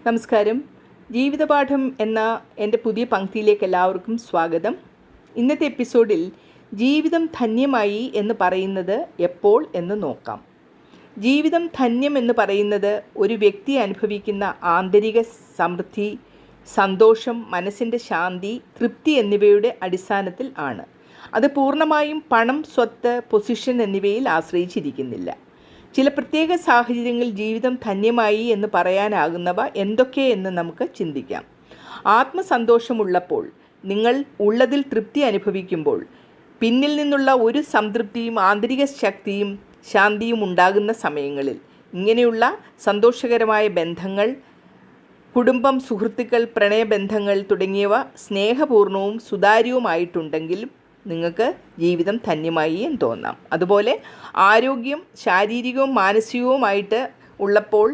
നമസ്കാരം. ജീവിതപാഠം എന്ന എൻ്റെ പുതിയ പങ്ക്തിയിലേക്ക് എല്ലാവർക്കും സ്വാഗതം. ഇന്നത്തെ എപ്പിസോഡിൽ ജീവിതം ധന്യമായി എന്ന് പറയുന്നത് എപ്പോൾ എന്ന് നോക്കാം. ജീവിതം ധന്യം എന്ന് പറയുന്നത് ഒരു വ്യക്തി അനുഭവിക്കുന്ന ആന്തരിക സമൃദ്ധി, സന്തോഷം, മനസ്സിൻ്റെ ശാന്തി, തൃപ്തി എന്നിവയുടെ അടിസ്ഥാനത്തിൽ ആണ്. അത് പൂർണ്ണമായും പണം, സ്വത്ത്, പൊസിഷൻ എന്നിവയിൽ ആശ്രയിച്ചിരിക്കുന്നില്ല. ചില പ്രത്യേക സാഹചര്യങ്ങളിൽ ജീവിതം ധന്യമായി എന്ന് പറയാനാകുന്നവ എന്തൊക്കെയെന്ന് നമുക്ക് ചിന്തിക്കാം. ആത്മസന്തോഷമുള്ളപ്പോൾ, നിങ്ങൾ ഉള്ളതിൽ തൃപ്തി അനുഭവിക്കുമ്പോൾ, പിന്നിൽ നിന്നുള്ള ഒരു സംതൃപ്തിയും ആന്തരിക ശക്തിയും ശാന്തിയും ഉണ്ടാകുന്ന സമയങ്ങളിൽ, ഇങ്ങനെയുള്ള സന്തോഷകരമായ ബന്ധങ്ങൾ, കുടുംബം, സുഹൃത്തുക്കൾ, പ്രണയബന്ധങ്ങൾ തുടങ്ങിയവ സ്നേഹപൂർണവും സുതാര്യവുമായിട്ടുണ്ടെങ്കിലും നിങ്ങൾക്ക് ജീവിതം ധന്യമായി എന്ന് തോന്നാം. അതുപോലെ ആരോഗ്യം ശാരീരികവും മാനസികവുമായിട്ട് ഉള്ളപ്പോൾ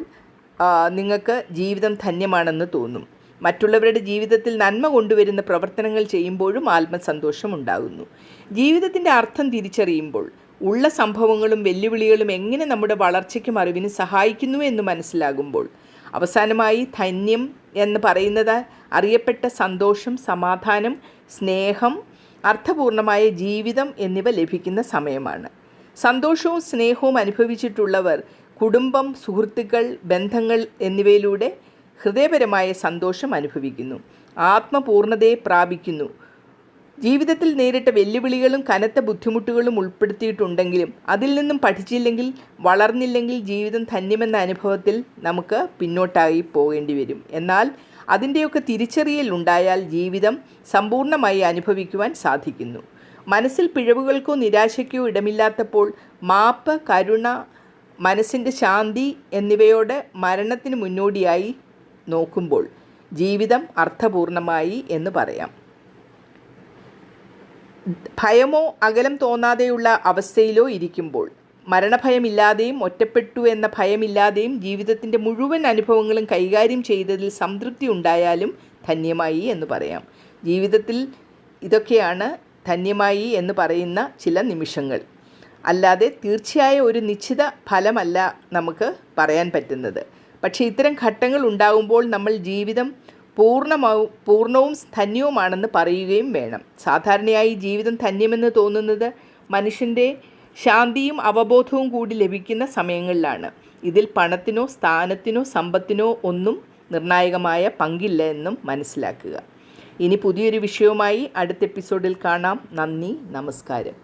നിങ്ങൾക്ക് ജീവിതം ധന്യമാണെന്ന് തോന്നും. മറ്റുള്ളവരുടെ ജീവിതത്തിൽ നന്മ കൊണ്ടുവരുന്ന പ്രവർത്തനങ്ങൾ ചെയ്യുമ്പോഴും ആത്മസന്തോഷം ഉണ്ടാകുന്നു. ജീവിതത്തിൻ്റെ അർത്ഥം തിരിച്ചറിയുമ്പോൾ, ഉള്ള സംഭവങ്ങളും വെല്ലുവിളികളും എങ്ങനെ നമ്മുടെ വളർച്ചയ്ക്കും അറിവിനും സഹായിക്കുന്നു എന്ന് മനസ്സിലാകുമ്പോൾ, അവസാനമായി ധന്യം എന്ന് പറയുന്നത് അറിയപ്പെട്ട സന്തോഷം, സമാധാനം, സ്നേഹം, അർത്ഥപൂർണമായ ജീവിതം എന്നിവ ലഭിക്കുന്ന സമയമാണ്. സന്തോഷവും സ്നേഹവും അനുഭവിച്ചിട്ടുള്ളവർ കുടുംബം, സുഹൃത്തുക്കൾ, ബന്ധങ്ങൾ എന്നിവയിലൂടെ ഹൃദയപരമായ സന്തോഷം അനുഭവിക്കുന്നു, ആത്മപൂർണതയെ പ്രാപിക്കുന്നു. ജീവിതത്തിൽ നേരിട്ട വെല്ലുവിളികളും കനത്ത ബുദ്ധിമുട്ടുകളും ഉൾപ്പെടുത്തിയിട്ടുണ്ടെങ്കിലും അതിൽ നിന്നും പഠിച്ചില്ലെങ്കിൽ, വളർന്നില്ലെങ്കിൽ ജീവിതം ധന്യമെന്ന അനുഭവത്തിൽ നമുക്ക് പിന്നോട്ടായി പോകേണ്ടി വരും. എന്നാൽ അതിൻ്റെയൊക്കെ തിരിച്ചറിയൽ ഉണ്ടായാൽ ജീവിതം സമ്പൂർണ്ണമായി അനുഭവിക്കുവാൻ സാധിക്കുന്നു. മനസ്സിൽ പിഴവുകൾക്കോ നിരാശയ്ക്കോ ഇടമില്ലാത്തപ്പോൾ മാപ്പ്, കരുണ, മനസ്സിൻ്റെ ശാന്തി എന്നിവയോടെ മരണത്തിന് മുന്നോടിയായി നോക്കുമ്പോൾ ജീവിതം അർത്ഥപൂർണമായി എന്ന് പറയാം. ഭയമോ അകലം തോന്നാതെയുള്ള അവസ്ഥയിലോ ഇരിക്കുമ്പോൾ, മരണഭയമില്ലാതെയും ഒറ്റപ്പെട്ടു എന്ന ഭയമില്ലാതെയും ജീവിതത്തിൻ്റെ മുഴുവൻ അനുഭവങ്ങളും കൈകാര്യം ചെയ്തതിൽ സംതൃപ്തി ഉണ്ടായാലും ധന്യമായി എന്ന് പറയാം. ജീവിതത്തിൽ ഇതൊക്കെയാണ് ധന്യമായി എന്ന് പറയുന്ന ചില നിമിഷങ്ങൾ. അല്ലാതെ തീർച്ചയായ ഒരു നിശ്ചിത ഫലമല്ല നമുക്ക് പറയാൻ പറ്റുന്നത്. പക്ഷേ ഇത്തരം ഘട്ടങ്ങൾ ഉണ്ടാകുമ്പോൾ നമ്മൾ ജീവിതം പൂർണ്ണവും ധന്യവുമാണെന്ന് പറയുകയും വേണം. സാധാരണയായി ജീവിതം ധന്യമെന്ന് തോന്നുന്നത് മനുഷ്യൻ്റെ ശാന്തിയും അവബോധവും കൂടി ലഭിക്കുന്ന സമയങ്ങളിലാണ്. ഇതിൽ പണത്തിനോ സ്ഥാനത്തിനോ സമ്പത്തിനോ ഒന്നും നിർണായകമായ പങ്കില്ല എന്നും മനസ്സിലാക്കുക. ഇനി പുതിയൊരു വിഷയവുമായി അടുത്ത എപ്പിസോഡിൽ കാണാം. നന്ദി, നമസ്കാരം.